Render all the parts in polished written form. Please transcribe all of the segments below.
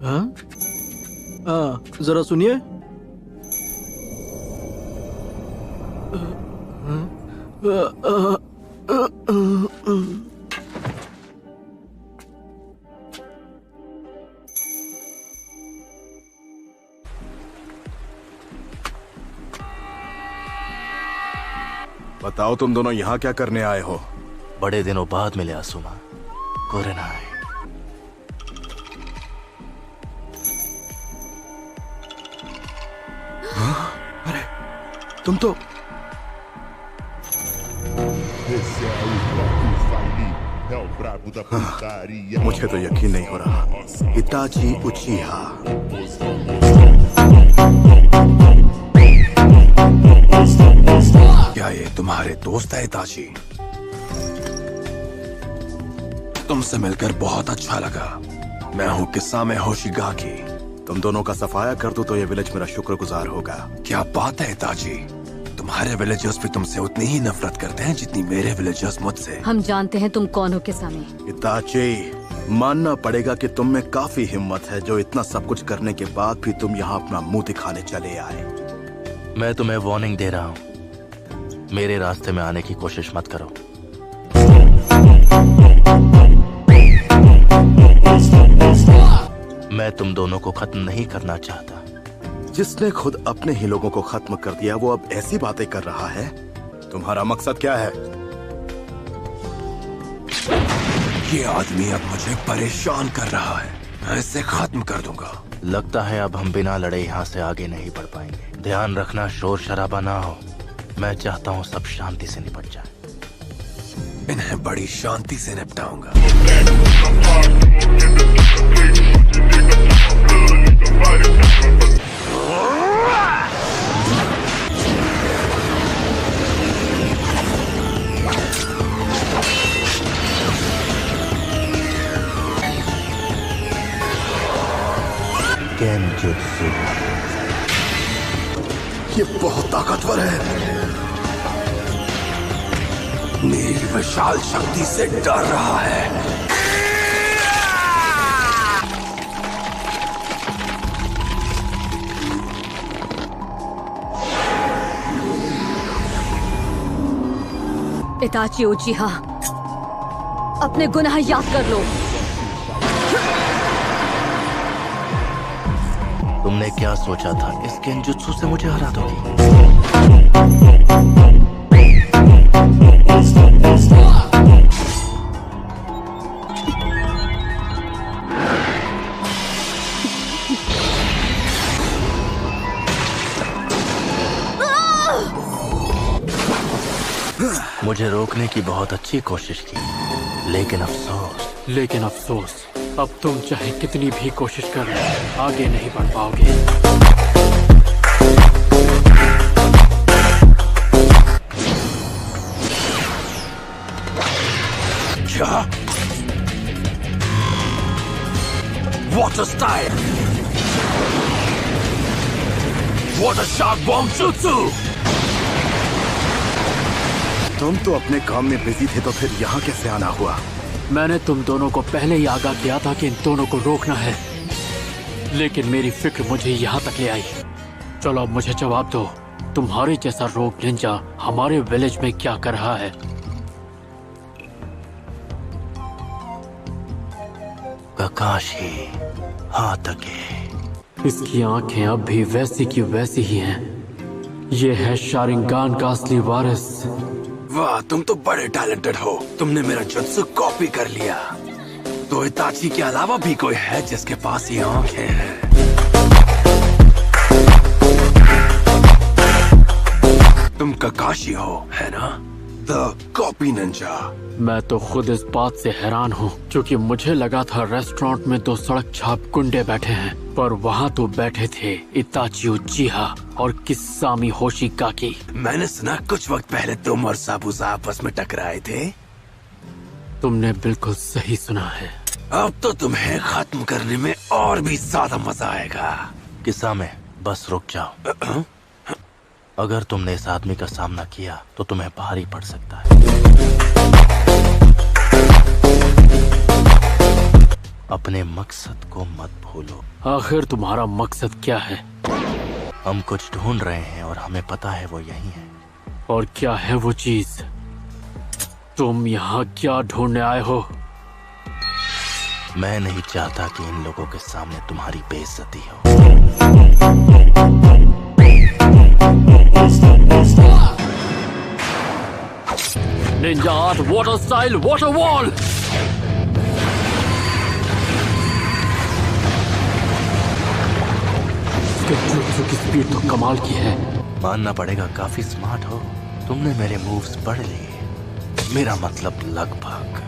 हाँ? जरा सुनिए। बताओ तुम दोनों यहाँ क्या करने आए हो? बड़े दिनों बाद मिले आसुमा। कोरेनाई। अरे तुम तो Esse é o próprio Faili, é o brabo da putaria. मुझे तो यकीन नहीं हो रहा। इताची उचिहा। क्या ये तुम्हारे दोस्त है इताची? तुमसे मिलकर बहुत अच्छा लगा। मैं हूँ किस्सामे होशिगाकी। तुम दोनों का सफाया कर दूं तो ये विलेज मेरा शुक्रगुजार होगा। क्या बात है इताची, तुम्हारे विलेजर्स भी तुमसे उतनी ही नफरत करते हैं जितनी मेरे विलेजर्स मुझसे। हम जानते हैं तुम कौन हो किस्सामे। इताची, मानना पड़ेगा कि तुम में काफी हिम्मत है जो इतना सब कुछ करने के बाद भी तुम यहाँ अपना मुंह दिखाने चले आए। मैं तुम्हें वार्निंग दे रहा हूँ, मेरे रास्ते में आने की कोशिश मत करो। मैं तुम दोनों को खत्म नहीं करना चाहता। जिसने खुद अपने ही लोगों को खत्म कर दिया वो अब ऐसी बातें कर रहा है। तुम्हारा मकसद क्या है? ये आदमी अब मुझे परेशान कर रहा है, मैं इसे खत्म कर दूंगा। लगता है अब हम बिना लड़े यहाँ से आगे नहीं बढ़ पाएंगे। ध्यान रखना शोर शराबा ना हो। मैं चाहता हूँ सब शांति से निपट जाए। इन्हें बड़ी शांति से निपटाऊंगा। केनजुत्सु। ये बहुत ताकतवर है, मेरी विशाल शक्ति से डर रहा है। इताची उचिहा, अपने गुनाह याद कर लो। तुमने क्या सोचा था इस केनजुत्सु से मुझे हरा दोगी? मुझे रोकने की बहुत अच्छी कोशिश की, लेकिन अफसोस अब तुम चाहे कितनी भी कोशिश कर लो, आगे नहीं बढ़ पाओगे। क्या? Water style! Water shark bomb jutsu! तुम तो अपने काम में बिजी थे तो फिर यहाँ कैसे आना हुआ? मैंने तुम दोनों को पहले ही आगाह किया था कि इन दोनों को रोकना है, लेकिन मेरी फिक्र मुझे यहाँ तक ले आई। चलो अब मुझे जवाब दो, तुम्हारे जैसा रोग निंजा हमारे विलेज में क्या कर रहा है? काकाशी हातके। इसकी आंखें अब भी वैसी की वैसी ही हैं। ये है शारिंगान का असली वारिस। वाह, तुम तो बड़े टैलेंटेड हो। तुमने मेरा जुत्सु कॉपी कर लिया। तो इताची के अलावा भी कोई है जिसके पास ये आंखें हैं? तुम काकाशी हो, है ना? The copy Ninja. मैं तो खुद इस बात से हैरान हूँ, क्योंकि मुझे लगा था रेस्टोरेंट में दो सड़क छाप गुंडे बैठे हैं, पर वहाँ तो बैठे थे इताची उचिहा और किस्सामी होशिगाकी। मैंने सुना कुछ वक्त पहले तुम और साबुजा आपस में टकराए थे। तुमने बिल्कुल सही सुना है। अब तो तुम्हें खत्म करने में और भी ज्यादा मजा आएगा। किस्सामे, बस रुक जाओ। अगर तुमने इस आदमी का सामना किया तो तुम्हें भारी पड़ सकता है। अब अपने मकसद को मत भूलो। आखिर तुम्हारा मकसद क्या है? हम कुछ ढूंढ रहे हैं और हमें पता है वो यही है। और क्या है वो चीज? तुम यहाँ क्या ढूंढने आए हो? मैं नहीं चाहता कि इन लोगों के सामने तुम्हारी बेइज्जती हो। Ninja art water style water wall. Jutsu की स्पीड तो कमाल की है। मानना पड़ेगा काफी स्मार्ट हो। तुमने मेरे मूव्स पढ़ लिए। मेरा मतलब लगभग।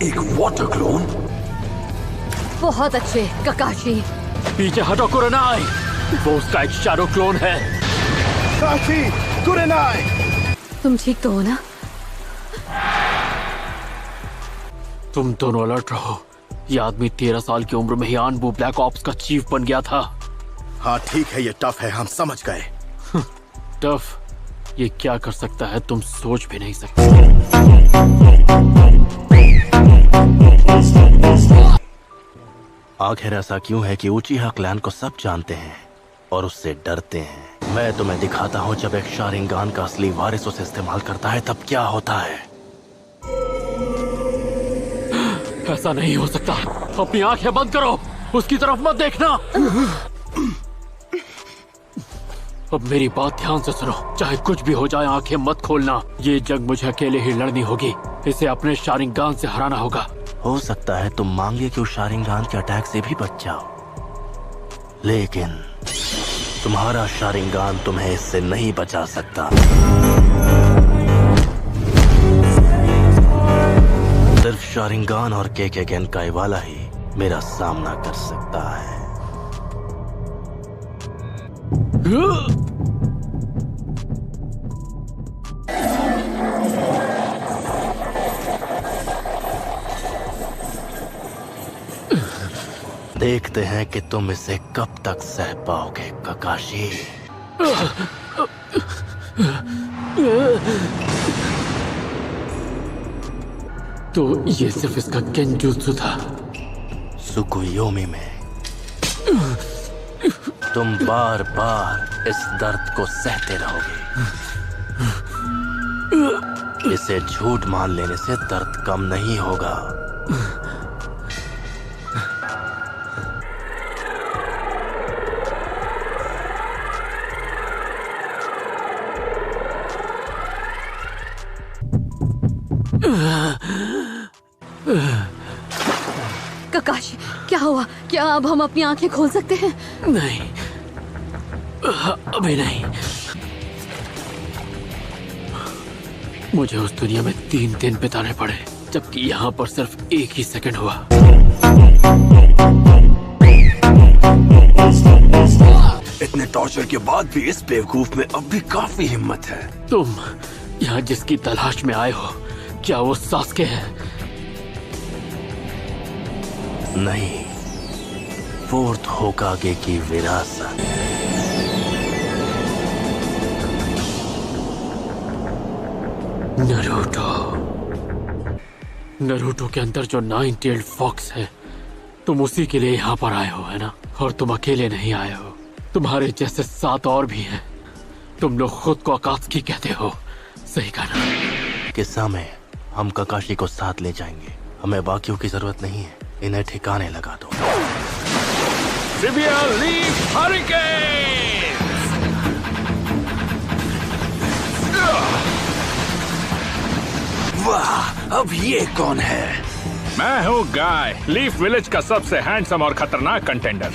एक वाटर क्लोन? बहुत अच्छे ककाशी। पीछे हटो कुरेनाई, वो उसका एक शैडो क्लोन है। काशी, कुरेनाई! तुम ठीक तो हो ना? तुम दोनों अलर्ट रहो। ये आदमी 13 साल की उम्र में ही आनबू ब्लैक ऑप्स का चीफ बन गया था। हाँ ठीक है, ये टफ है, हम समझ गए। टफ? ये क्या कर सकता है तुम सोच भी नहीं सकते। आखिर ऐसा क्यों है कि उचिहा क्लैन को सब जानते हैं और उससे डरते हैं? मैं तुम्हें दिखाता हूँ, जब एक शारिंगान का असली वारिस उसे इस्तेमाल करता है तब क्या होता है। ऐसा नहीं हो सकता। अपनी आंखें बंद करो, उसकी तरफ मत देखना। अब मेरी बात ध्यान से सुनो। चाहे कुछ भी हो जाए, आंखें मत खोलना। ये जंग मुझे अकेले ही लड़नी होगी। इसे अपने शारिंगान से हराना होगा। हो सकता है तुम मांगे कि उस शारिंगान के अटैक से भी बच जाओ, लेकिन तुम्हारा शारिंगान तुम्हें इससे नहीं बचा सकता। सिर्फ शारिंगान और केके गेनकाई वाला ही मेरा सामना कर सकता है। देखते हैं कि तुम इसे कब तक सह पाओगे ककाशी। तो ये सिर्फ इसका गेंजुत्सु था। सुकुयोमी में तुम बार बार इस दर्द को सहते रहोगे। इसे झूठ मान लेने से दर्द कम नहीं होगा। ककाशी, क्या हुआ? क्या अब हम अपनी आंखें खोल सकते हैं? नहीं, अभी नहीं। मुझे उस दुनिया में 3 दिन बिताने पड़े, जबकि यहाँ पर सिर्फ 1 ही सेकंड हुआ। इतने टॉर्चर के बाद भी इस बेवकूफ में अब भी काफी हिम्मत है। तुम यहाँ जिसकी तलाश में आए हो, क्या वो सास्के है? नहीं, फोर्थ होकागे की विरासत। नरूटो के अंदर जो 9-tailed फॉक्स है, तुम उसी के लिए यहाँ पर आए हो, है ना? और तुम अकेले नहीं आए हो, तुम्हारे जैसे 7 और भी हैं। तुम लोग खुद को अकात्सुकी कहते हो, सही कहा ना? किस्सा में हम ककाशी को साथ ले जाएंगे। हमें बाकियों की जरूरत नहीं है। इन्हें ठिकाने लगा दो। Severe leaf hurricane! वाह, अब ये कौन है? मैं हूँ गाय, लीफ विलेज का सबसे हैंडसम और खतरनाक कंटेंडर।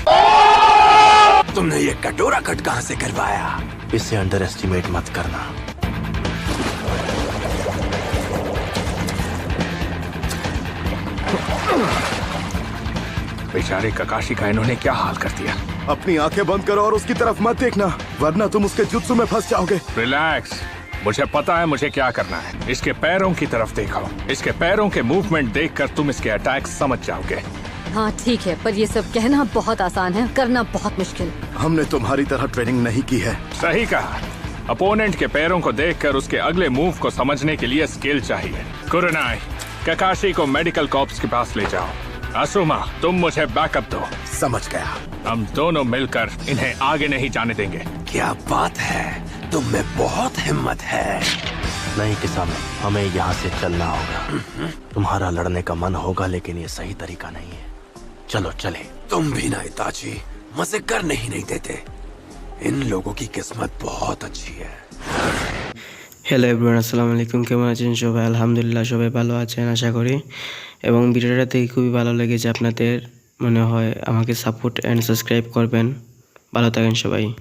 तुमने ये कटोरा कट कहाँ से करवाया? इसे अंडर एस्टिमेट मत करना। बेचारे ककाशी का इन्होंने क्या हाल कर दिया। अपनी आंखें बंद करो और उसकी तरफ मत देखना, वरना तुम उसके जुत्सु में फंस जाओगे। रिलैक्स, मुझे पता है मुझे क्या करना है। इसके पैरों की तरफ देखो। इसके पैरों के मूवमेंट देखकर तुम इसके अटैक समझ जाओगे। हाँ ठीक है, पर ये सब कहना बहुत आसान है, करना बहुत मुश्किल। हमने तुम्हारी तरह ट्रेनिंग नहीं की है। सही कहा। अपोनेंट के पैरों को देखकर उसके अगले मूव को समझने के लिए स्किल चाहिए। कुरनाई, ककाशी को मेडिकल कॉर्प्स के पास ले जाओ। असुमा, तुम मुझे बैकअप दो। समझ गया। हम दोनों मिलकर इन्हें आगे नहीं जाने देंगे। क्या बात है, तुम में बहुत हिम्मत है। नहीं किसामे, हमें यहाँ से चलना होगा। तुम्हारा लड़ने का मन होगा लेकिन ये सही तरीका नहीं है। चलो चले। तुम भी ना इताची, मजे करने ही नहीं देते। इन लोगों की किस्मत बहुत अच्छी है। হ্যালো এভরিওয়ান, আসসালামু আলাইকুম। কেমন আছেন সবাই? আলহামদুলিল্লাহ সবাই ভালো আছেন আশা করি। এবং ভিডিওটা দেখে খুবই ভালো লেগেছে আপনাদের। মনে হয় আমাকে সাপোর্ট অ্যান্ড সাবস্ক্রাইব করবেন। ভালো থাকেন সবাই।